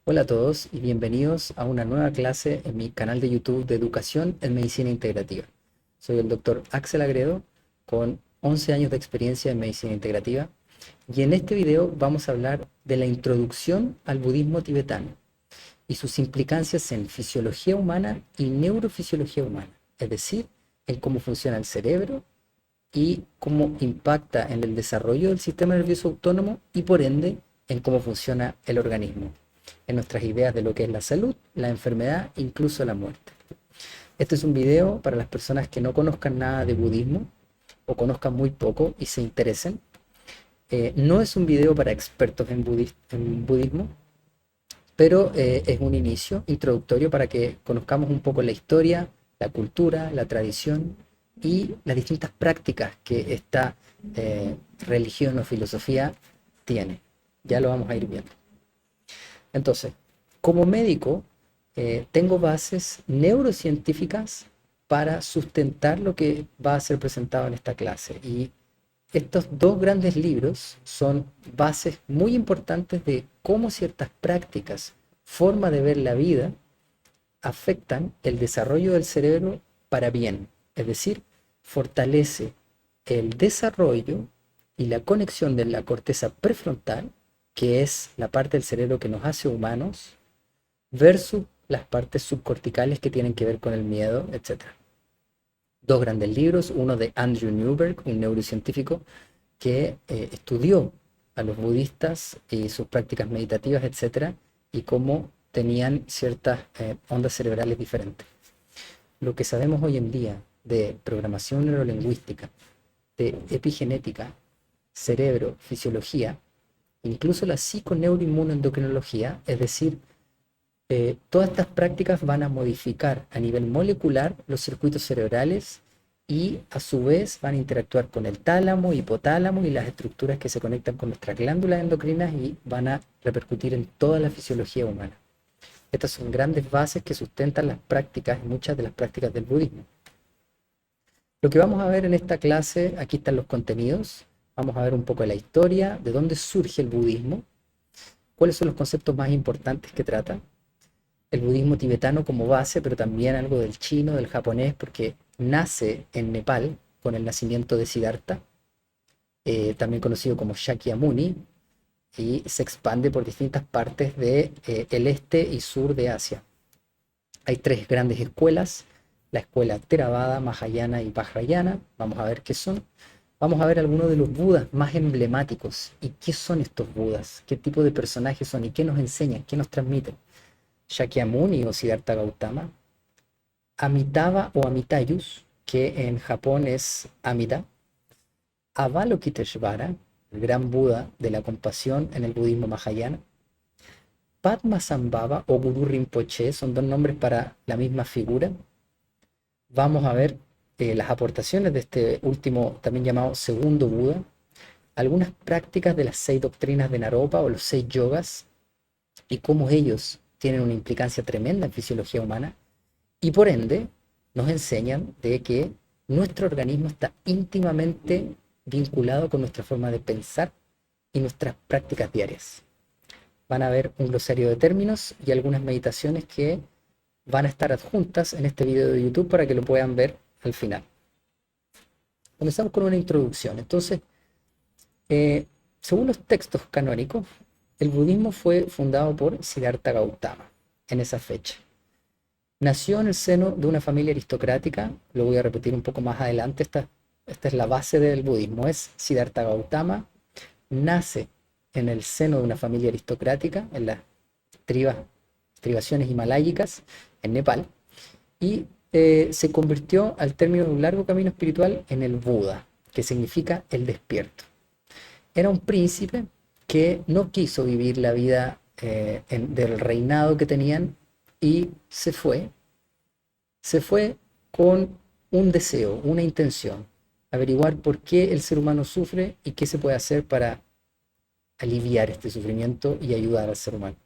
Hola a todos y bienvenidos a una nueva clase en mi canal de YouTube de Educación en Medicina Integrativa. Soy el doctor Axel Agredo con 11 años de experiencia en Medicina Integrativa y en este video vamos a hablar de la introducción al budismo tibetano y sus implicancias en fisiología humana y neurofisiología humana, es decir, en cómo funciona el cerebro y cómo impacta en el desarrollo del sistema nervioso autónomo y por ende en cómo funciona el organismo, en nuestras ideas de lo que es la salud, la enfermedad, incluso la muerte. Este es un video para las personas que no conozcan nada de budismo o conozcan muy poco y se interesen. No es un video para expertos en budismo, pero es un inicio introductorio para que conozcamos un poco la historia, la cultura, la tradición y las distintas prácticas que esta religión o filosofía tiene. Ya lo vamos a ir viendo. Entonces, como médico, tengo bases neurocientíficas para sustentar lo que va a ser presentado en esta clase. Y estos dos grandes libros son bases muy importantes de cómo ciertas prácticas, forma de ver la vida, afectan el desarrollo del cerebro para bien. Es decir, fortalece el desarrollo y la conexión de la corteza prefrontal, que es la parte del cerebro que nos hace humanos, versus las partes subcorticales que tienen que ver con el miedo, etcétera. Dos grandes libros, uno de Andrew Newberg, un neurocientífico que estudió a los budistas y sus prácticas meditativas, etcétera, y cómo tenían ciertas ondas cerebrales diferentes. Lo que sabemos hoy en día de programación neurolingüística, de epigenética, cerebro, fisiología, incluso la psiconeuroinmunoendocrinología, es decir, todas estas prácticas van a modificar a nivel molecular los circuitos cerebrales y a su vez van a interactuar con el tálamo, hipotálamo y las estructuras que se conectan con nuestras glándulas endocrinas y van a repercutir en toda la fisiología humana. Estas son grandes bases que sustentan las prácticas, muchas de las prácticas del budismo. Lo que vamos a ver en esta clase, aquí están los contenidos, vamos a ver un poco de la historia, de dónde surge el budismo, cuáles son los conceptos más importantes que trata, el budismo tibetano como base, pero también algo del chino, del japonés, porque nace en Nepal con el nacimiento de Siddhartha, también conocido como Shakyamuni, y se expande por distintas partes de el este y sur de Asia. Hay tres grandes escuelas, la escuela Theravada, Mahayana y Vajrayana. Vamos a ver qué son. Vamos a ver algunos de los budas más emblemáticos y qué son estos budas, qué tipo de personajes son y qué nos enseñan, qué nos transmiten. Shakyamuni o Siddhartha Gautama, Amitabha o Amitayus, que en Japón es Amida, Avalokiteshvara, el gran Buda de la compasión en el budismo Mahayana, Padmasambhava o Guru Rinpoche, son dos nombres para la misma figura. Vamos a ver las aportaciones de este último, también llamado segundo Buda, algunas prácticas de las 6 doctrinas de Naropa o los 6 yogas y cómo ellos tienen una implicancia tremenda en fisiología humana y por ende nos enseñan de que nuestro organismo está íntimamente vinculado con nuestra forma de pensar y nuestras prácticas diarias. Van a ver un glosario de términos y algunas meditaciones que van a estar adjuntas en este video de YouTube para que lo puedan ver al final. Comenzamos con una introducción. Entonces, según los textos canónicos, el budismo fue fundado por Siddhartha Gautama en esa fecha. Nació en el seno de una familia aristocrática, lo voy a repetir un poco más adelante, esta es la base del budismo, es Siddhartha Gautama, nace en el seno de una familia aristocrática, en las estribaciones himalayicas, en Nepal, y se convirtió al término de un largo camino espiritual en el Buda, que significa el despierto. Era un príncipe que no quiso vivir la vida del reinado que tenían y se fue con un deseo, una intención, averiguar por qué el ser humano sufre y qué se puede hacer para aliviar este sufrimiento y ayudar al ser humano.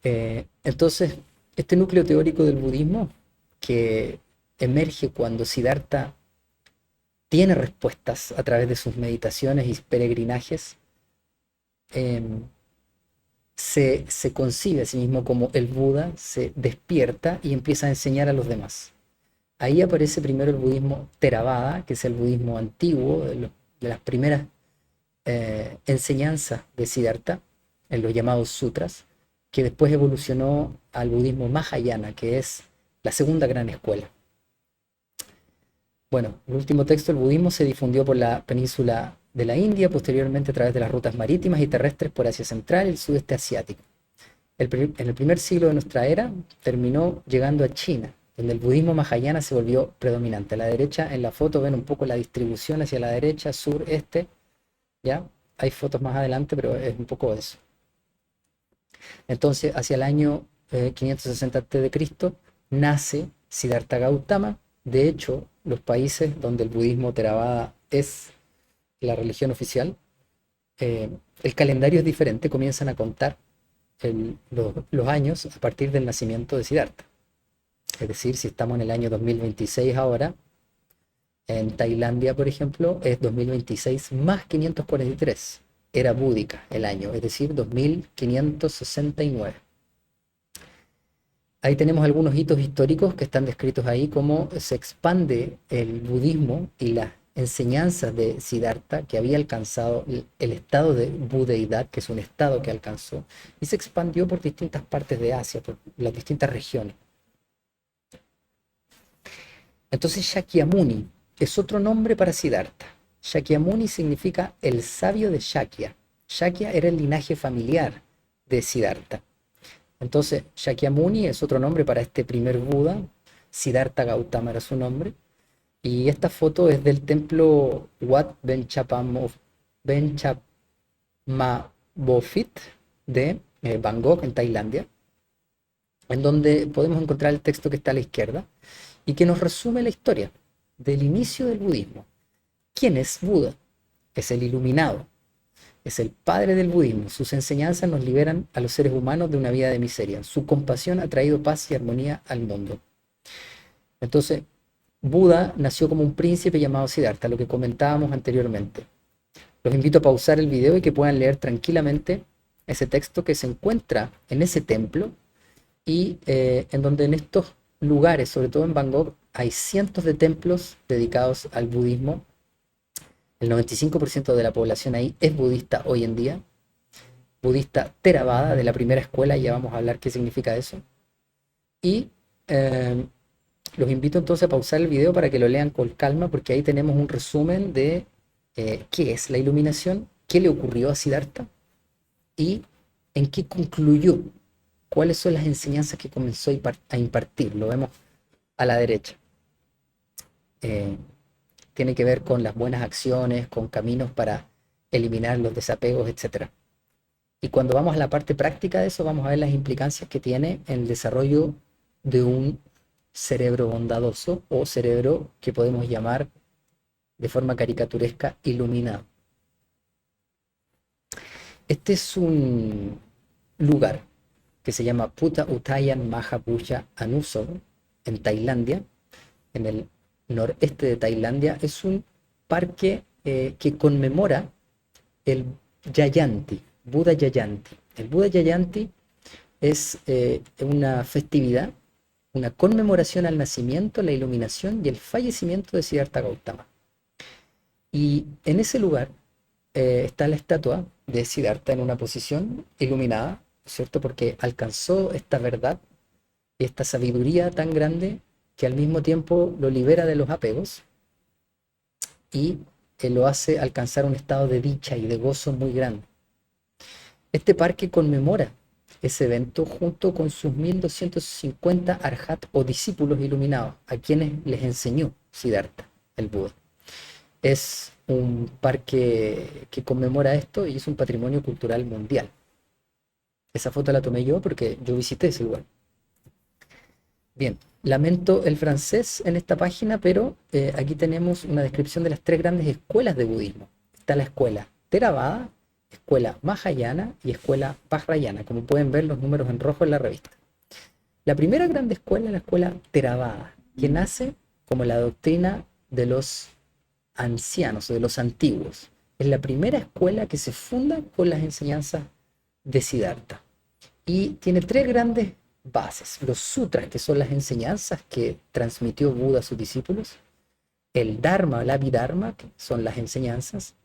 Entonces, este núcleo teórico del budismo que emerge cuando Siddhartha tiene respuestas a través de sus meditaciones y peregrinajes, se concibe a sí mismo como el Buda, se despierta y empieza a enseñar a los demás. Ahí aparece primero el budismo Theravada, que es el budismo antiguo, de las primeras enseñanzas de Siddhartha, en los llamados sutras, que después evolucionó al budismo Mahayana, que es la segunda gran escuela. Bueno, el último texto, el budismo se difundió por la península de la India, posteriormente a través de las rutas marítimas y terrestres por Asia Central y el sudeste asiático. En el primer siglo de nuestra era terminó llegando a China, donde el budismo mahayana se volvió predominante. A la derecha en la foto ven un poco la distribución hacia la derecha, sur, este, ¿ya? Hay fotos más adelante, pero es un poco eso. Entonces, hacia el año 560 a.C., nace Siddhartha Gautama. De hecho, los países donde el budismo Theravada es la religión oficial, eh, el calendario es diferente, comienzan a contar los años a partir del nacimiento de Siddhartha. Es decir, si estamos en el año 2026 ahora, en Tailandia, por ejemplo, es 2026 más 543. Era búdica el año, es decir, 2569. Ahí tenemos algunos hitos históricos que están descritos ahí, cómo se expande el budismo y las enseñanzas de Siddhartha, que había alcanzado el estado de budeidad, que es un estado que alcanzó, y se expandió por distintas partes de Asia, por las distintas regiones. Entonces Shakyamuni es otro nombre para Siddhartha. Shakyamuni significa el sabio de Shakya. Shakya era el linaje familiar de Siddhartha. Entonces Shakyamuni es otro nombre para este primer Buda. Siddhartha Gautama era su nombre. Y esta foto es del templo Wat Benchapmabofit de Bangkok, en Tailandia, en donde podemos encontrar el texto que está a la izquierda y que nos resume la historia del inicio del budismo. ¿Quién es Buda? Es el iluminado, es el padre del budismo. Sus enseñanzas nos liberan a los seres humanos de una vida de miseria. Su compasión ha traído paz y armonía al mundo. Entonces, Buda nació como un príncipe llamado Siddhartha, lo que comentábamos anteriormente. Los invito a pausar el video y que puedan leer tranquilamente ese texto que se encuentra en ese templo y en donde en estos lugares, sobre todo en Bangkok, hay cientos de templos dedicados al budismo. El 95% de la población ahí es budista hoy en día, budista Theravada, de la primera escuela, ya vamos a hablar qué significa eso. Y los invito entonces a pausar el video para que lo lean con calma, porque ahí tenemos un resumen de qué es la iluminación, qué le ocurrió a Siddhartha y en qué concluyó, cuáles son las enseñanzas que comenzó a impartir. Lo vemos a la derecha. Tiene que ver con las buenas acciones, con caminos para eliminar los desapegos, etc. Y cuando vamos a la parte práctica de eso, vamos a ver las implicancias que tiene en el desarrollo de un cerebro bondadoso o cerebro que podemos llamar de forma caricaturesca iluminado. Este es un lugar que se llama Putta Uttayan Mahapuja Anusor en Tailandia, en el noreste de Tailandia. Es un parque que conmemora el Jayanti, Buddha Jayanti. El Buddha Jayanti es una festividad, una conmemoración al nacimiento, la iluminación y el fallecimiento de Siddhartha Gautama. Y en ese lugar está la estatua de Siddhartha en una posición iluminada, ¿cierto? Porque alcanzó esta verdad y esta sabiduría tan grande que al mismo tiempo lo libera de los apegos y lo hace alcanzar un estado de dicha y de gozo muy grande. Este parque conmemora ese evento junto con sus 1250 arhat o discípulos iluminados, a quienes les enseñó Siddhartha, el Buda. Es un parque que conmemora esto y es un patrimonio cultural mundial. Esa foto la tomé yo porque yo visité ese lugar. Bien, lamento el francés en esta página, pero aquí tenemos una descripción de las tres grandes escuelas de budismo. Está la escuela Theravada, escuela Mahayana y escuela Vajrayana, como pueden ver los números en rojo en la revista. La primera grande escuela es la escuela Theravada, que nace como la doctrina de los ancianos o de los antiguos. Es la primera escuela que se funda con las enseñanzas de Siddhartha. y tiene tres grandes bases. Los sutras, que son las enseñanzas que transmitió Buda a sus discípulos, el Dharma, el Abhidharma, que son las enseñanzas,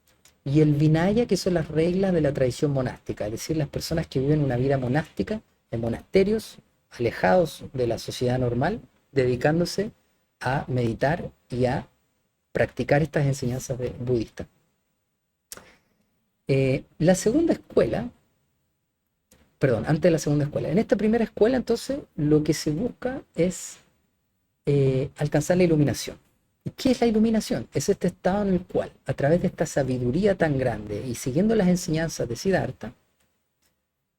y el Vinaya, que son las reglas de la tradición monástica, es decir, las personas que viven una vida monástica en monasterios, alejados de la sociedad normal, dedicándose a meditar y a practicar estas enseñanzas budistas. La segunda escuela, perdón, antes de la segunda escuela, en esta primera escuela entonces lo que se busca es alcanzar la iluminación. ¿Y qué es la iluminación? Es este estado en el cual, a través de esta sabiduría tan grande y siguiendo las enseñanzas de Siddhartha,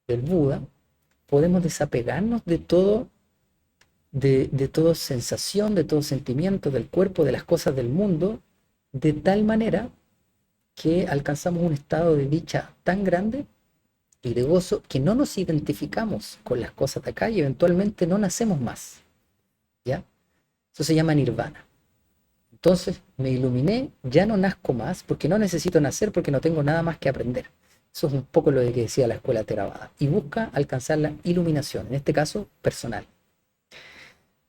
del Buda, podemos desapegarnos de todo, de toda sensación, de todo sentimiento del cuerpo, de las cosas del mundo, de tal manera que alcanzamos un estado de dicha tan grande y de gozo que no nos identificamos con las cosas de acá y eventualmente no nacemos más. ¿Ya? Eso se llama nirvana. Entonces me iluminé, ya no nazco más porque no necesito nacer porque no tengo nada más que aprender. Eso es un poco lo que decía la escuela Theravada. Y busca alcanzar la iluminación, en este caso personal.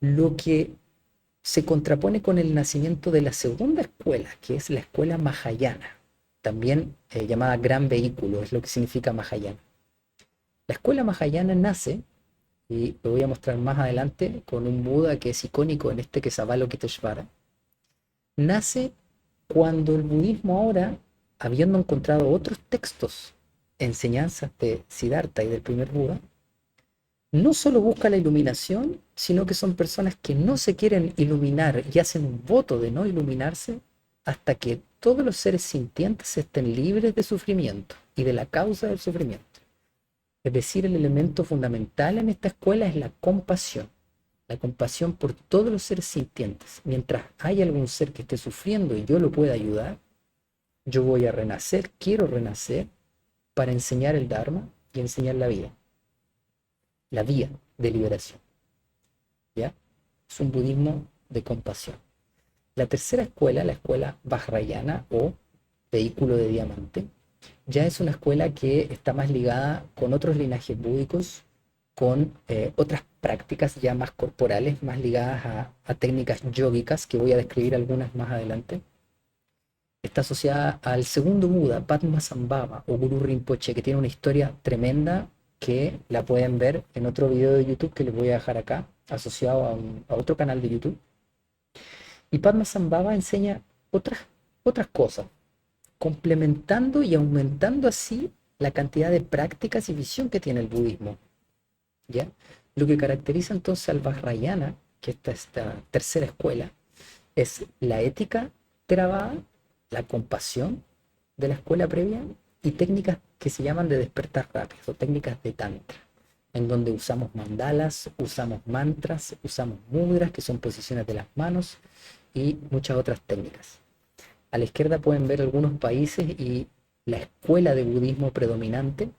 Lo que se contrapone con el nacimiento de la segunda escuela, que es la escuela Mahayana, también llamada gran vehículo, es lo que significa Mahayana. La escuela Mahayana nace, y lo voy a mostrar más adelante, con un Buda que es icónico en este, que es Avalokiteshvara. Nace cuando el budismo ahora, habiendo encontrado otros textos, enseñanzas de Siddhartha y del primer Buda, no solo busca la iluminación, sino que son personas que no se quieren iluminar y hacen un voto de no iluminarse hasta que todos los seres sintientes estén libres de sufrimiento y de la causa del sufrimiento. Es decir, el elemento fundamental en esta escuela es la compasión por todos los seres sintientes. Mientras haya algún ser que esté sufriendo y yo lo pueda ayudar, yo voy a renacer, quiero renacer para enseñar el Dharma y enseñar la vía de liberación. ¿Ya? Es un budismo de compasión. La tercera escuela, la escuela Vajrayana o vehículo de diamante, ya es una escuela que está más ligada con otros linajes búdicos, con otras prácticas ya más corporales, más ligadas a técnicas yógicas, que voy a describir algunas más adelante. Está asociada al segundo Buda, Padmasambhava o Guru Rinpoche, que tiene una historia tremenda que la pueden ver en otro video de YouTube que les voy a dejar acá, asociado a otro canal de YouTube. Y Padmasambhava enseña otras cosas, complementando y aumentando así la cantidad de prácticas y visión que tiene el budismo. ¿Ya? Lo que caracteriza entonces al Vajrayana, que esta tercera escuela, es la ética Theravada, la compasión de la escuela previa y técnicas que se llaman de despertar rápido, o técnicas de tantra, en donde usamos mandalas, usamos mantras, usamos mudras, que son posiciones de las manos, y muchas otras técnicas. A la izquierda pueden ver algunos países y la escuela de budismo predominante,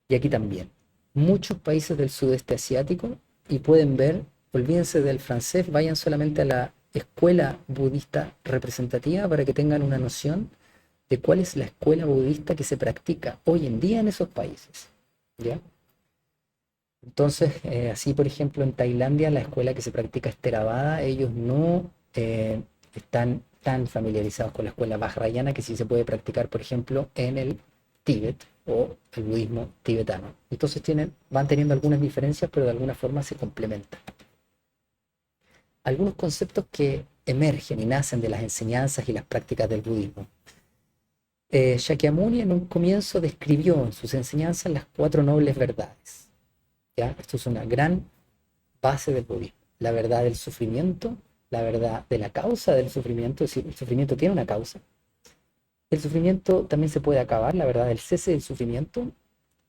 y aquí también muchos países del sudeste asiático, y pueden ver, olvídense del francés, vayan solamente a la escuela budista representativa para que tengan una noción de cuál es la escuela budista que se practica hoy en día en esos países. ¿Ya? Entonces, así por ejemplo en Tailandia la escuela que se practica es Theravada, ellos no están tan familiarizados con la escuela Vajrayana, que sí se puede practicar por ejemplo en el Tíbet o el budismo tibetano. Entonces van teniendo algunas diferencias, pero de alguna forma se complementan. Algunos conceptos que emergen y nacen de las enseñanzas y las prácticas del budismo. Shakyamuni en un comienzo describió en sus enseñanzas las 4 nobles verdades. ¿Ya? Esto es una gran base del budismo. La verdad del sufrimiento, la verdad de la causa del sufrimiento, es decir, el sufrimiento tiene una causa. El sufrimiento también se puede acabar, la verdad del cese del sufrimiento,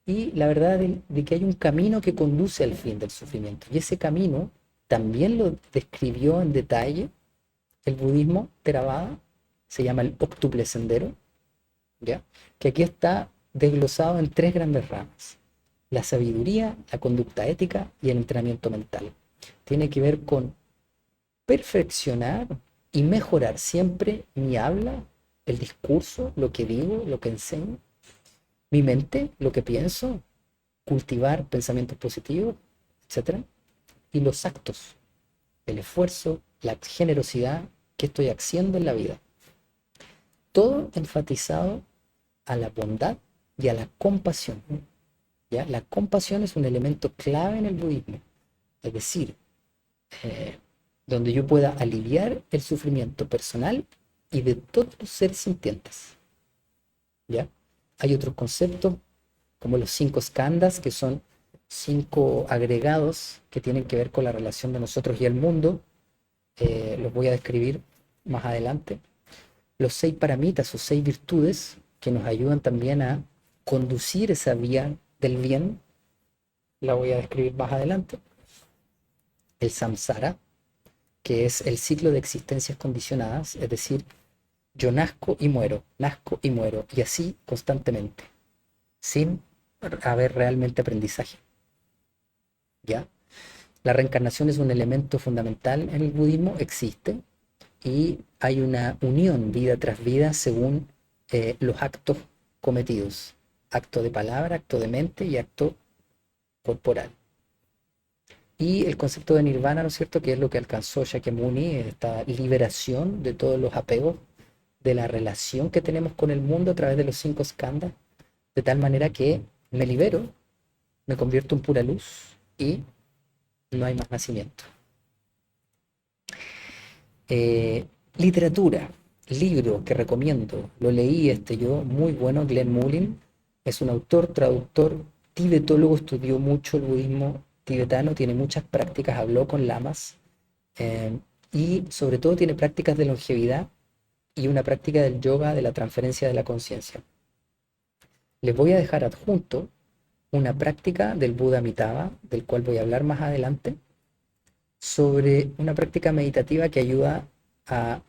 y la verdad de que hay un camino que conduce al fin del sufrimiento. Y ese camino también lo describió en detalle el budismo Theravada, se llama el octuple sendero, ¿ya? Que aquí está desglosado en 3 grandes ramas: la sabiduría, la conducta ética y el entrenamiento mental. Tiene que ver con perfeccionar y mejorar siempre mi habla, el discurso, lo que digo, lo que enseño, mi mente, lo que pienso, cultivar pensamientos positivos, etcétera, y los actos, el esfuerzo, la generosidad que estoy haciendo en la vida. Todo enfatizado a la bondad y a la compasión. ¿Ya? La compasión es un elemento clave en el budismo, es decir, eh, donde yo pueda aliviar el sufrimiento personal y de todos los seres sintientes. ¿Ya? Hay otros conceptos como los 5 skandhas, que son 5 agregados que tienen que ver con la relación de nosotros y el mundo. Los voy a describir más adelante. Los 6 paramitas o 6 virtudes que nos ayudan también a conducir esa vía del bien, la voy a describir más adelante. El samsara, que es el ciclo de existencias condicionadas, es decir, yo nazco y muero, y así constantemente, sin haber realmente aprendizaje. ¿Ya? La reencarnación es un elemento fundamental en el budismo, existe, y hay una unión vida tras vida según los actos cometidos, acto de palabra, acto de mente y acto corporal. Y el concepto de nirvana, ¿no es cierto?, que es lo que alcanzó Shakyamuni, esta liberación de todos los apegos, de la relación que tenemos con el mundo a través de los 5 skandhas, de tal manera que me libero, me convierto en pura luz y no hay más nacimiento. Eh, Literatura, libro que recomiendo, lo leí yo, muy bueno, Glenn Mullin, es un autor, traductor, tibetólogo, estudió mucho el budismo tibetano, tiene muchas prácticas, habló con lamas, eh, y sobre todo tiene prácticas de longevidad y una práctica del yoga de la transferencia de la conciencia. Les voy a dejar adjunto una práctica del Buda Amitabha, del cual voy a hablar más adelante, sobre una práctica meditativa que ayuda a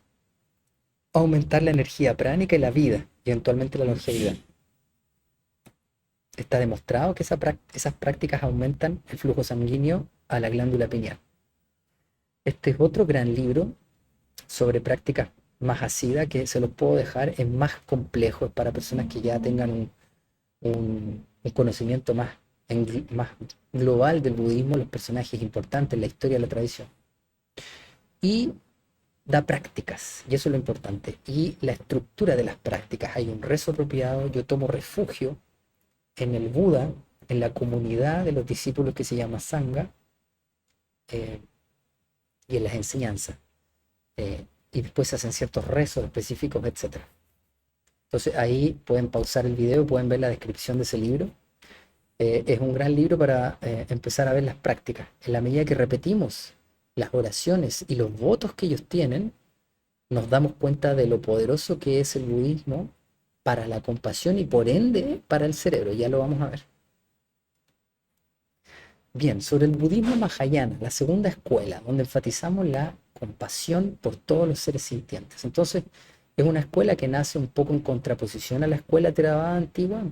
aumentar la energía pránica y la vida, y eventualmente la longevidad. Está demostrado que esas prácticas aumentan el flujo sanguíneo a la glándula pineal. Este es otro gran libro sobre prácticas más asidas que se los puedo dejar, es más complejo, es para personas que ya tengan un conocimiento más global del budismo, los personajes importantes, la historia, la tradición. Y da prácticas, y eso es lo importante. Y la estructura de las prácticas, hay un rezo apropiado, yo tomo refugio en el Buda, en la comunidad de los discípulos que se llama Sangha, y en las enseñanzas. Y después se hacen ciertos rezos específicos, etcétera. Entonces ahí pueden pausar el video, pueden ver la descripción de ese libro. Es un gran libro para empezar a ver las prácticas. En la medida que repetimos las oraciones y los votos que ellos tienen, nos damos cuenta de lo poderoso que es el budismo para la compasión y por ende para el cerebro. Ya lo vamos a ver. Bien, sobre el budismo Mahayana, la segunda escuela, donde enfatizamos la compasión por todos los seres sintientes. Entonces, es una escuela que nace un poco en contraposición a la escuela Theravada antigua.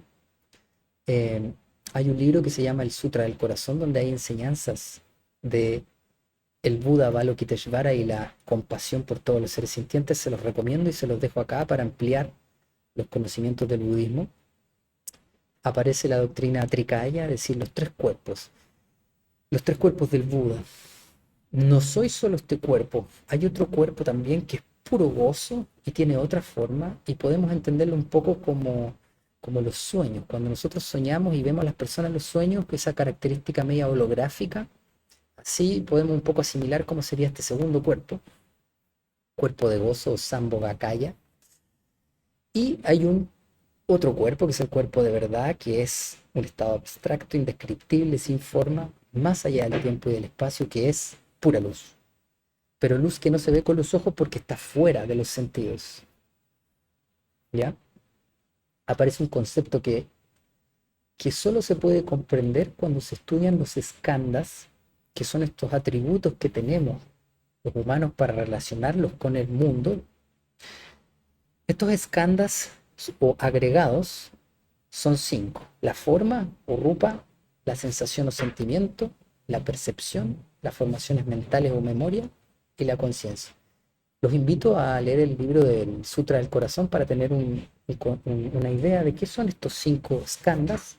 Hay un libro que se llama El Sutra del Corazón, donde hay enseñanzas de el Buda Avalokiteshvara y la compasión por todos los seres sintientes. Se los recomiendo y se los dejo acá para ampliar los conocimientos del budismo. Aparece la doctrina Trikaya, es decir, los 3 cuerpos. Los 3 cuerpos del Buda. No soy solo este cuerpo, hay otro cuerpo también que es puro gozo y tiene otra forma, y podemos entenderlo un poco como los sueños. Cuando nosotros soñamos y vemos a las personas en los sueños, esa característica media holográfica, así podemos un poco asimilar cómo sería este segundo cuerpo de gozo o Sambhogakaya. Y hay un otro cuerpo, que es el cuerpo de verdad, que es un estado abstracto, indescriptible, sin forma, más allá del tiempo y del espacio, que es pura luz. Pero luz que no se ve con los ojos porque está fuera de los sentidos. ¿Ya? Aparece un concepto que solo se puede comprender cuando se estudian los skandhas, que son estos atributos que tenemos los humanos para relacionarlos con el mundo. Estos skandhas o agregados son 5: la forma o rupa, la sensación o sentimiento, la percepción, las formaciones mentales o memoria y la conciencia. Los invito a leer el libro del Sutra del Corazón para tener una idea de qué son estos 5 skandhas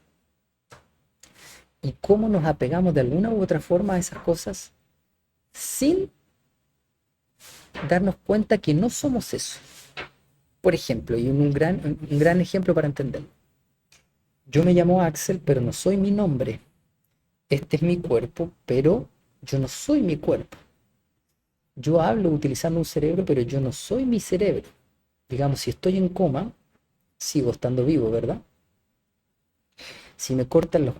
y cómo nos apegamos de alguna u otra forma a esas cosas sin darnos cuenta que no somos eso. Por ejemplo, y un gran ejemplo para entenderlo. Yo me llamo Axel, pero no soy mi nombre. Este es mi cuerpo, pero yo no soy mi cuerpo. Yo hablo utilizando un cerebro, pero yo no soy mi cerebro. Digamos, si estoy en coma, sigo estando vivo, ¿verdad? Si me cortan los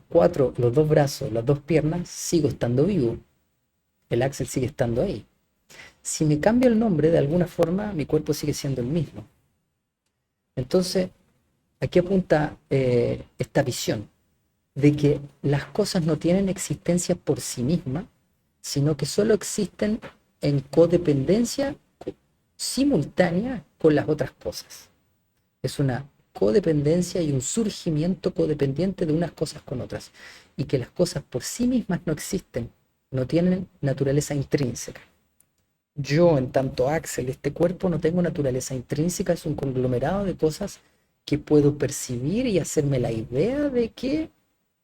2 brazos, las 2 piernas, sigo estando vivo. El Axel sigue estando ahí. Si me cambio el nombre, de alguna forma, mi cuerpo sigue siendo el mismo. Entonces, aquí apunta esta visión de que las cosas no tienen existencia por sí mismas, sino que solo existen en codependencia simultánea con las otras cosas. Es una codependencia y un surgimiento codependiente de unas cosas con otras, y que las cosas por sí mismas no existen, no tienen naturaleza intrínseca. Yo, en tanto Axel, este cuerpo no tengo naturaleza intrínseca, es un conglomerado de cosas que puedo percibir y hacerme la idea de que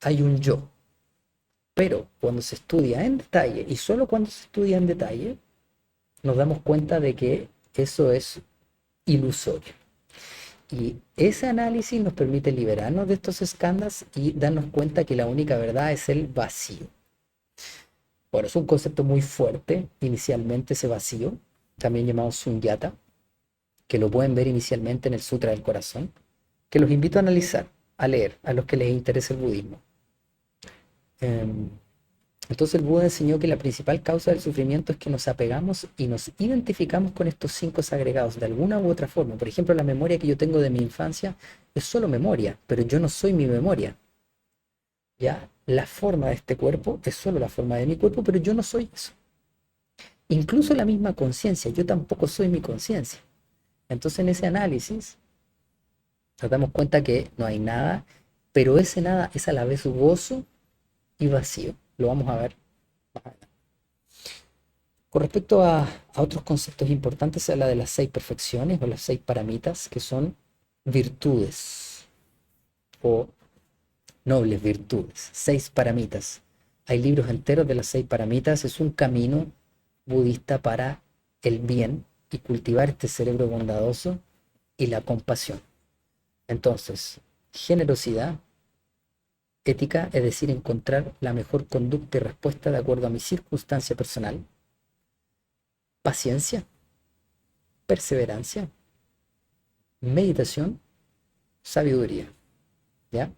hay un yo. Pero cuando se estudia en detalle, y solo cuando se estudia en detalle, nos damos cuenta de que eso es ilusorio. Y ese análisis nos permite liberarnos de estos escándalos y darnos cuenta que la única verdad es el vacío. Bueno, es un concepto muy fuerte, inicialmente ese vacío, también llamado sunyata, que lo pueden ver inicialmente en el Sutra del Corazón, que los invito a analizar, a leer, a los que les interese el budismo. Entonces el Buda enseñó que la principal causa del sufrimiento es que nos apegamos y nos identificamos con estos 5 agregados de alguna u otra forma. Por ejemplo, la memoria que yo tengo de mi infancia es solo memoria, pero yo no soy mi memoria. ¿Ya? La forma de este cuerpo es solo la forma de mi cuerpo, pero yo no soy eso. Incluso la misma conciencia, yo tampoco soy mi conciencia. Entonces en ese análisis nos damos cuenta que no hay nada, pero ese nada es a la vez gozo y vacío. Lo vamos a ver más adelante. Con respecto a otros conceptos importantes, se habla de las 6 perfecciones o las 6 paramitas, que son virtudes o nobles virtudes. 6 paramitas. Hay libros enteros de las 6 paramitas. Es un camino budista para el bien y cultivar este cerebro bondadoso y la compasión. Entonces, generosidad, ética, es decir, encontrar la mejor conducta y respuesta de acuerdo a mi circunstancia personal. Paciencia, perseverancia, meditación, sabiduría. ¿Ya?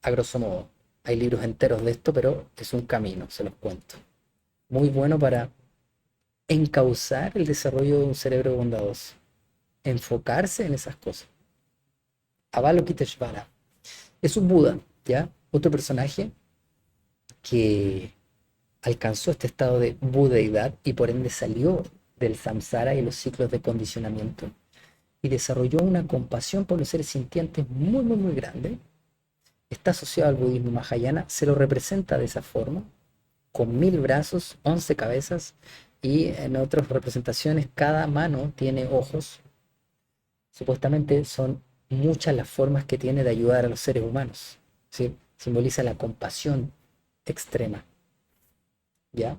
A grosso modo. Hay libros enteros de esto, pero es un camino, se los cuento. Muy bueno para encauzar el desarrollo de un cerebro bondadoso. Enfocarse en esas cosas. Avalokiteshvara es un Buda, ¿ya? Otro personaje que alcanzó este estado de budeidad y por ende salió del samsara y los ciclos de condicionamiento y desarrolló una compasión por los seres sintientes muy, muy, muy grande. Está asociado al budismo mahayana, se lo representa de esa forma, con 1000 brazos, 11 cabezas y en otras representaciones cada mano tiene ojos. Supuestamente son muchas las formas que tiene de ayudar a los seres humanos. ¿Sí? Simboliza la compasión extrema. ¿Ya?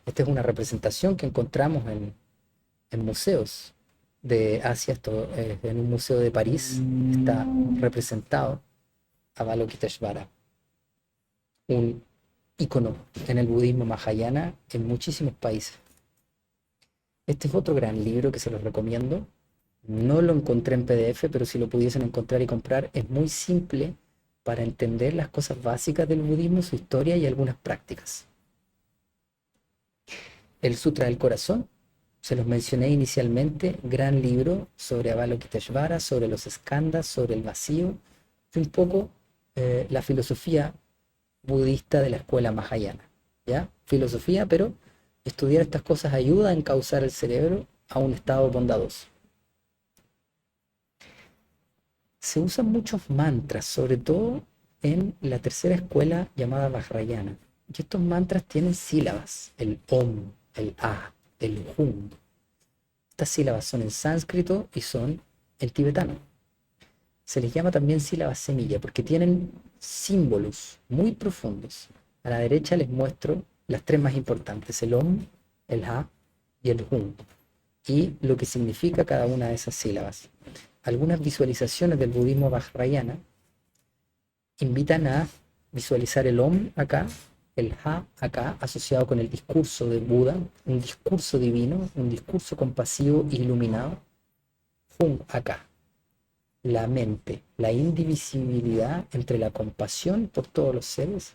Esta es una representación que encontramos en museos de Asia. Esto, en un museo de París está representado Avalokiteshvara, un ícono en el budismo mahayana en muchísimos países. Este es otro gran libro que se los recomiendo. No lo encontré en PDF, pero si lo pudiesen encontrar y comprar, es muy simple para entender las cosas básicas del budismo, su historia y algunas prácticas. El Sutra del Corazón, se los mencioné inicialmente, gran libro sobre Avalokiteshvara, sobre los skandhas, sobre el vacío, un poco la filosofía budista de la escuela mahayana. ¿Ya? Filosofía, pero estudiar estas cosas ayuda a encauzar el cerebro a un estado bondadoso. Se usan muchos mantras, sobre todo en la tercera escuela llamada Vajrayana. Y estos mantras tienen sílabas, el Om, el A, el Hum. Estas sílabas son en sánscrito y son en tibetano. Se les llama también sílabas semilla porque tienen símbolos muy profundos. A la derecha les muestro las tres más importantes, el Om, el Ha y el Hum, y lo que significa cada una de esas sílabas. Algunas visualizaciones del budismo vajrayana invitan a visualizar el Om acá, el Ha acá, asociado con el discurso de Buda, un discurso divino, un discurso compasivo e iluminado. Hum acá, la mente, la indivisibilidad entre la compasión por todos los seres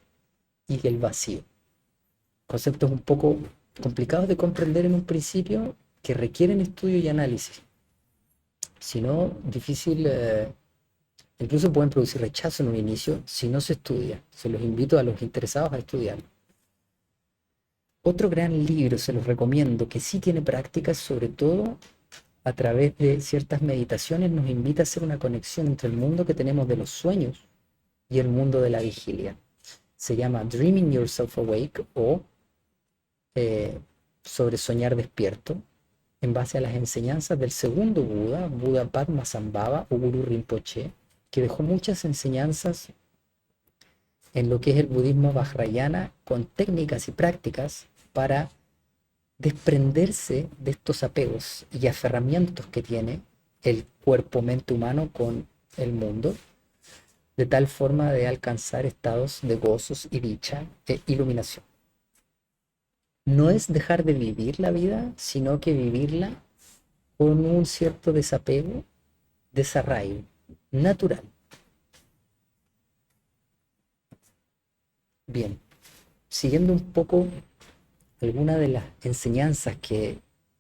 y el vacío. Conceptos un poco complicados de comprender en un principio que requieren estudio y análisis. Si no, difícil, incluso pueden producir rechazo en un inicio si no se estudia. Se los invito a los interesados a estudiarlo. Otro gran libro, se los recomiendo, que sí tiene prácticas, sobre todo a través de ciertas meditaciones, nos invita a hacer una conexión entre el mundo que tenemos de los sueños y el mundo de la vigilia. Se llama Dreaming Yourself Awake o sobre soñar despierto, en base a las enseñanzas del segundo Buda, Buda Padmasambhava o Guru Rinpoche, que dejó muchas enseñanzas en lo que es el budismo vajrayana con técnicas y prácticas para desprenderse de estos apegos y aferramientos que tiene el cuerpo-mente humano con el mundo, de tal forma de alcanzar estados de gozos y dicha e iluminación. No es dejar de vivir la vida, sino que vivirla con un cierto desapego, desarraigo, natural. Bien, siguiendo un poco algunas de las enseñanzas que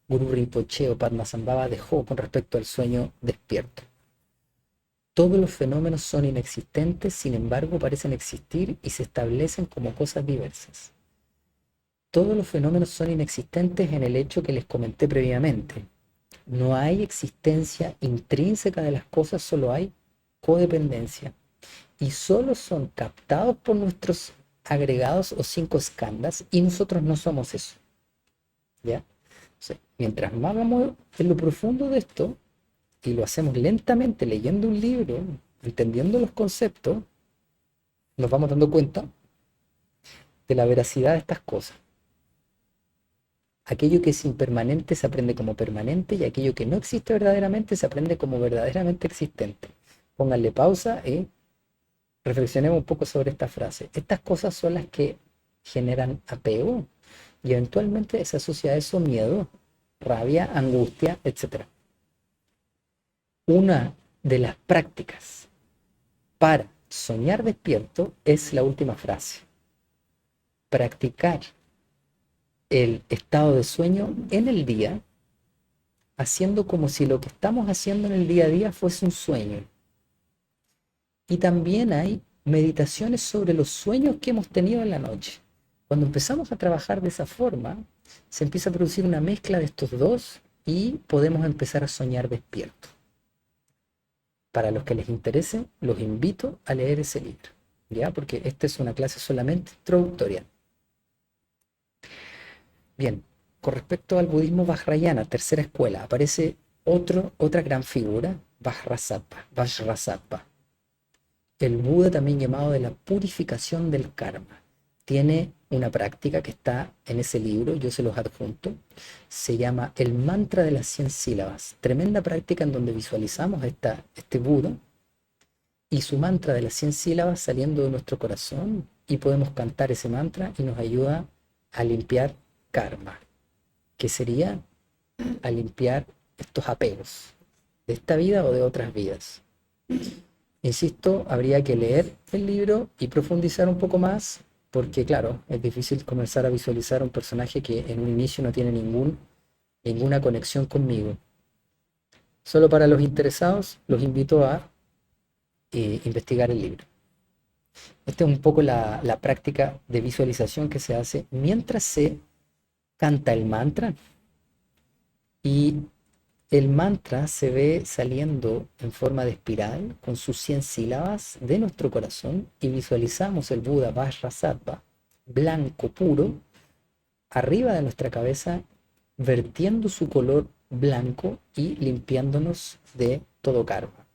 Guru Rinpoche o Padmasambhava dejó con respecto al sueño despierto. Todos los fenómenos son inexistentes, sin embargo parecen existir y se establecen como cosas diversas. Todos los fenómenos son inexistentes en el hecho que les comenté previamente. No hay existencia intrínseca de las cosas, solo hay codependencia. Y solo son captados por nuestros agregados o cinco skandhas y nosotros no somos eso. ¿Ya? O sea, mientras más vamos en lo profundo de esto y lo hacemos lentamente leyendo un libro, entendiendo los conceptos, nos vamos dando cuenta de la veracidad de estas cosas. Aquello que es impermanente se aprende como permanente y aquello que no existe verdaderamente se aprende como verdaderamente existente. Pónganle pausa y reflexionemos un poco sobre esta frase. Estas cosas son las que generan apego y eventualmente se asocia a eso miedo, rabia, angustia, etc. Una de las prácticas para soñar despierto es la última frase. Practicar el estado de sueño en el día, haciendo como si lo que estamos haciendo en el día a día fuese un sueño. Y también hay meditaciones sobre los sueños que hemos tenido en la noche. Cuando empezamos a trabajar de esa forma, se empieza a producir una mezcla de estos dos y podemos empezar a soñar despierto. Para los que les interese, los invito a leer ese libro, ¿ya? Porque esta es una clase solamente introductoria. Bien, con respecto al budismo vajrayana, tercera escuela, aparece otra gran figura, Vajrasattva. El Buda, también llamado de la purificación del karma, tiene una práctica que está en ese libro, yo se los adjunto, se llama el mantra de las 100 sílabas. Tremenda práctica en donde visualizamos este Buda y su mantra de las 100 sílabas saliendo de nuestro corazón y podemos cantar ese mantra y nos ayuda a limpiar karma, que sería a limpiar estos apegos de esta vida o de otras vidas. Insisto, habría que leer el libro y profundizar un poco más, porque claro, es difícil comenzar a visualizar un personaje que en un inicio no tiene ninguna conexión conmigo. Solo para los interesados, los invito a investigar el libro. Esta es un poco la práctica de visualización que se hace mientras se canta el mantra, y el mantra se ve saliendo en forma de espiral con sus 100 sílabas de nuestro corazón y visualizamos el Buda Vajrasattva, blanco puro, arriba de nuestra cabeza, vertiendo su color blanco y limpiándonos de todo karma.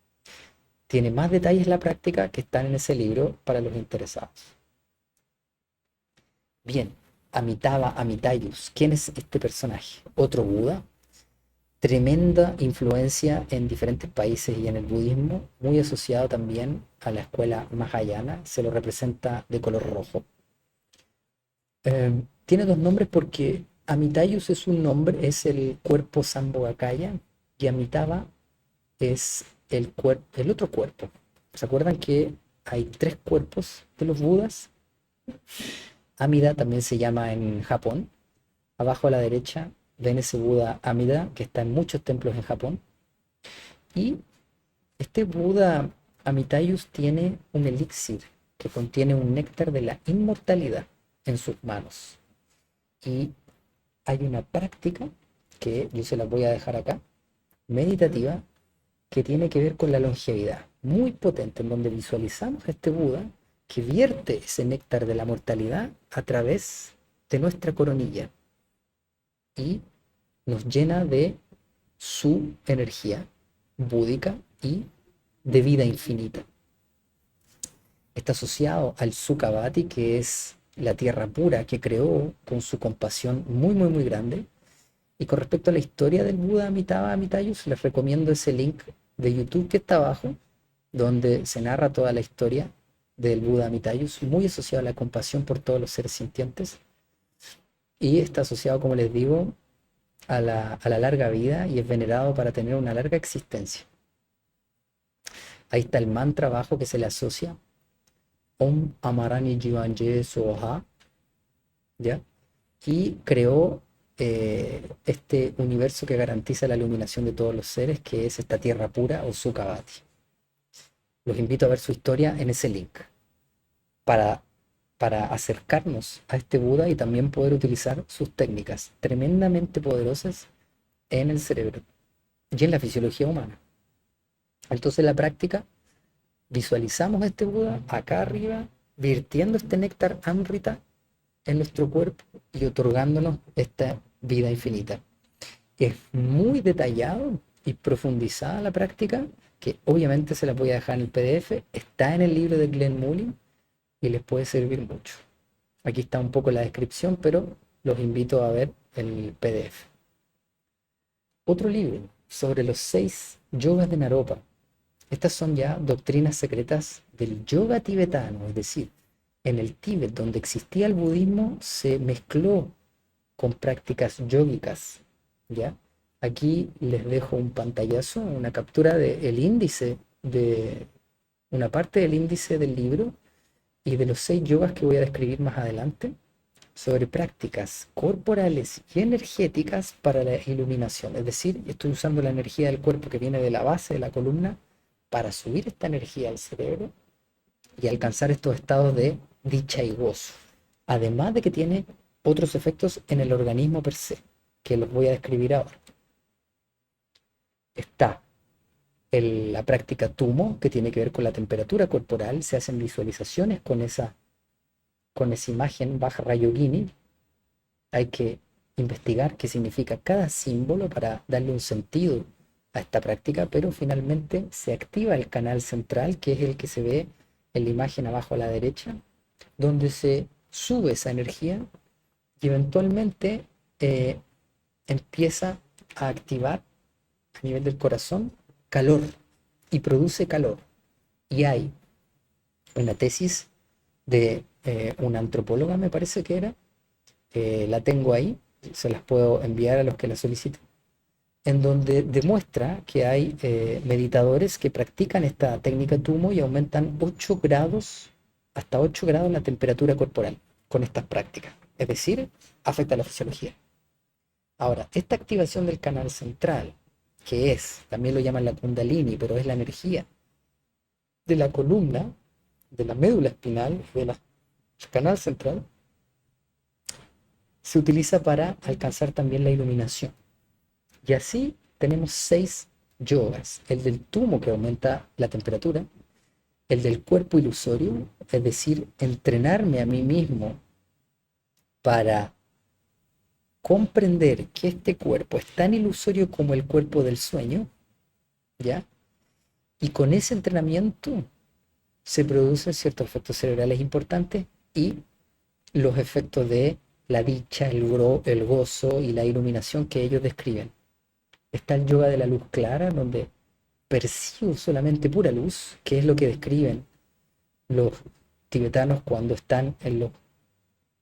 Tiene más detalles la práctica que están en ese libro para los interesados. Bien, Amitabha Amitayus. ¿Quién es este personaje? Otro Buda. Tremenda influencia en diferentes países y en el budismo, muy asociado también a la escuela Mahayana, se lo representa de color rojo. Tiene dos nombres porque Amitayus es un nombre, es el cuerpo Sambhogakaya, y Amitabha es el otro cuerpo. ¿Se acuerdan que hay tres cuerpos de los Budas? Amida también se llama en Japón. Abajo a la derecha ven ese Buda Amida que está en muchos templos en Japón. Y este Buda Amitayus tiene un elixir que contiene un néctar de la inmortalidad en sus manos. Y hay una práctica que yo se la voy a dejar acá, meditativa, que tiene que ver con la longevidad, muy potente, en donde visualizamos a este Buda que vierte ese néctar de la mortalidad a través de nuestra coronilla y nos llena de su energía búdica y de vida infinita. Está asociado al Sukhavati, que es la tierra pura que creó con su compasión muy, muy, muy grande. Y con respecto a la historia del Buda Amitabha Amitayus, les recomiendo ese link de YouTube que está abajo, donde se narra toda la historia del Buda Amitayus, muy asociado a la compasión por todos los seres sintientes. Y está asociado, como les digo, a la larga vida y es venerado para tener una larga existencia. Ahí está el mantra abajo que se le asocia. Om Amarani Jivanje Soha, ¿ya? Y creó este universo que garantiza la iluminación de todos los seres, que es esta tierra pura o Sukhavati. Los invito a ver su historia en ese link para, para acercarnos a este Buda y también poder utilizar sus técnicas tremendamente poderosas en el cerebro y en la fisiología humana. Entonces, la práctica, visualizamos a este Buda acá arriba, virtiendo este néctar Amrita en nuestro cuerpo y otorgándonos esta vida infinita. Es muy detallado y profundizada la práctica, que obviamente se la voy a dejar en el PDF, está en el libro de Glenn Mullin y les puede servir mucho. Aquí está un poco la descripción, pero los invito a ver el PDF. Otro libro sobre los 6 yogas de Naropa. Estas son ya doctrinas secretas del yoga tibetano, es decir, en el Tíbet, donde existía el budismo, se mezcló con prácticas yógicas, ¿ya? Aquí les dejo un pantallazo, una captura del índice, de una parte del índice del libro y de los 6 yogas que voy a describir más adelante sobre prácticas corporales y energéticas para la iluminación. Es decir, estoy usando la energía del cuerpo que viene de la base de la columna para subir esta energía al cerebro y alcanzar estos estados de dicha y gozo. Además de que tiene otros efectos en el organismo per se, que los voy a describir ahora. Está la práctica Tumo, que tiene que ver con la temperatura corporal. Se hacen visualizaciones con esa imagen Vajra Yogini. Hay que investigar qué significa cada símbolo para darle un sentido a esta práctica, pero finalmente se activa el canal central, que es el que se ve en la imagen abajo a la derecha, donde se sube esa energía y eventualmente empieza a activar a nivel del corazón calor y produce calor. Y hay una tesis de una antropóloga, me parece que era, la tengo ahí, se las puedo enviar a los que la soliciten, en donde demuestra que hay meditadores que practican esta técnica Tumo y aumentan 8 grados, hasta 8 grados la temperatura corporal con estas prácticas. Es decir, afecta a la fisiología. Ahora, esta activación del canal central, que es, también lo llaman la Kundalini, pero es la energía de la columna, de la médula espinal, del canal central, se utiliza para alcanzar también la iluminación. Y así tenemos 6 yogas. El del tumo, que aumenta la temperatura, el del cuerpo ilusorio, es decir, entrenarme a mí mismo para comprender que este cuerpo es tan ilusorio como el cuerpo del sueño, ¿ya? Y con ese entrenamiento se producen ciertos efectos cerebrales importantes y los efectos de la dicha, el gozo y la iluminación que ellos describen. Está el yoga de la luz clara, donde percibo solamente pura luz, que es lo que describen los tibetanos cuando están en los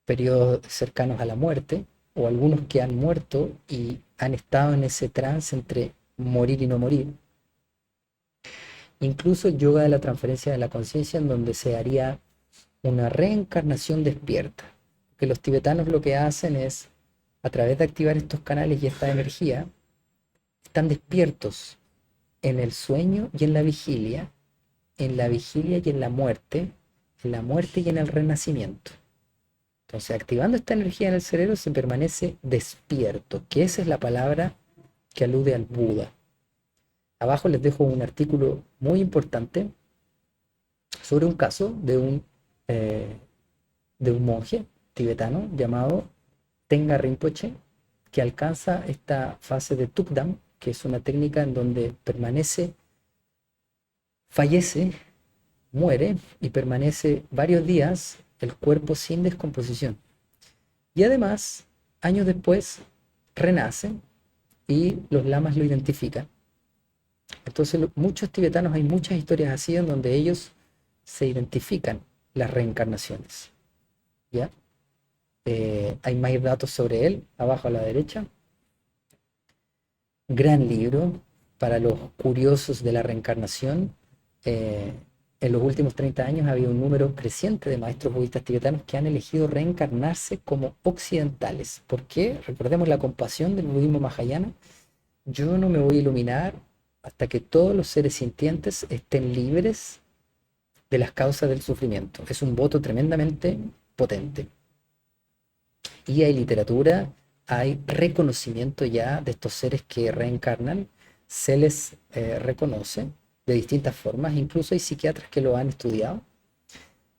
periodos cercanos a la muerte, o algunos que han muerto y han estado en ese trance entre morir y no morir. Incluso el yoga de la transferencia de la conciencia, en donde se haría una reencarnación despierta. Que los tibetanos lo que hacen es, a través de activar estos canales y esta energía, están despiertos en el sueño y en la vigilia y en la muerte y en el renacimiento. Entonces, activando esta energía en el cerebro se permanece despierto, que esa es la palabra que alude al Buda. Abajo les dejo un artículo muy importante sobre un caso eh, de un monje tibetano llamado Tenga Rinpoche, que alcanza esta fase de Tukdam, que es una técnica en donde fallece, muere y permanece varios días el cuerpo sin descomposición. Y además, años después, renace y los lamas lo identifican. Entonces, muchos tibetanos, hay muchas historias así en donde ellos se identifican las reencarnaciones. ¿Ya? Hay más datos sobre él, abajo a la derecha. Gran libro para los curiosos de la reencarnación. Eh, en los últimos 30 años ha habido un número creciente de maestros budistas tibetanos que han elegido reencarnarse como occidentales. ¿Por qué? Recordemos la compasión del budismo mahayana. Yo no me voy a iluminar hasta que todos los seres sintientes estén libres de las causas del sufrimiento. Es un voto tremendamente potente. Y hay literatura, hay reconocimiento ya de estos seres que reencarnan, se les reconoce de distintas formas, incluso hay psiquiatras que lo han estudiado.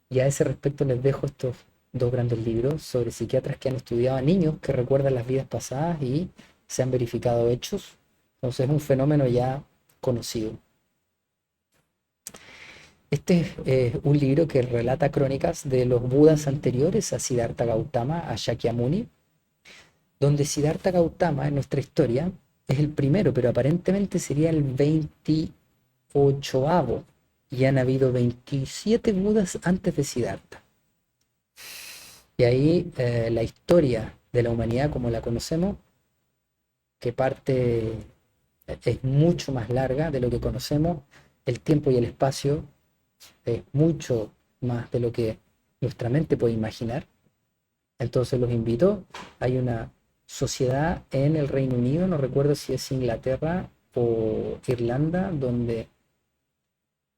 Y a ese respecto les dejo estos dos grandes libros sobre psiquiatras que han estudiado a niños que recuerdan las vidas pasadas y se han verificado hechos. Entonces es un fenómeno ya conocido. Este es un libro que relata crónicas de los budas anteriores a Siddhartha Gautama, a Shakyamuni, donde Siddhartha Gautama en nuestra historia es el primero, pero aparentemente sería el 28avo, y han habido 27 budas antes de Siddhartha. Y ahí la historia de la humanidad como la conocemos, que parte es mucho más larga de lo que conocemos, el tiempo y el espacio es mucho más de lo que nuestra mente puede imaginar. Entonces los invito, hay una sociedad en el Reino Unido, no recuerdo si es Inglaterra o Irlanda, donde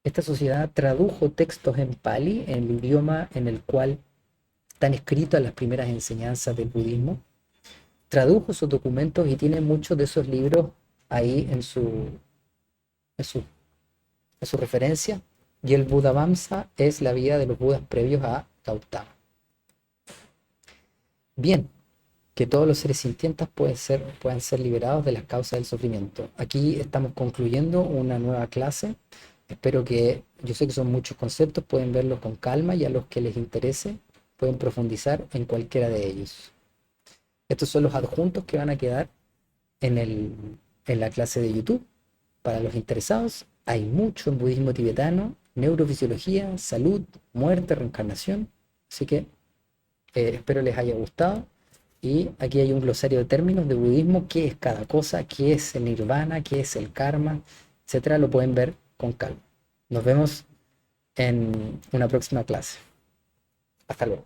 esta sociedad tradujo textos en Pali, en el idioma en el cual están escritas las primeras enseñanzas del budismo, tradujo esos documentos y tiene muchos de esos libros ahí en su, en su referencia, y el Buddhavamsa es la vida de los budas previos a Gautama. Bien, que todos los seres sintientes puedan ser liberados de las causas del sufrimiento. Aquí estamos concluyendo una nueva clase. Espero que, yo sé que son muchos conceptos, pueden verlos con calma y a los que les interese pueden profundizar en cualquiera de ellos. Estos son los adjuntos que van a quedar en la clase de YouTube. Para los interesados, hay mucho en budismo tibetano, neurofisiología, salud, muerte, reencarnación. Así que espero les haya gustado. Y aquí hay un glosario de términos de budismo, qué es cada cosa, qué es el nirvana, qué es el karma, etcétera. Lo pueden ver con calma. Nos vemos en una próxima clase. Hasta luego.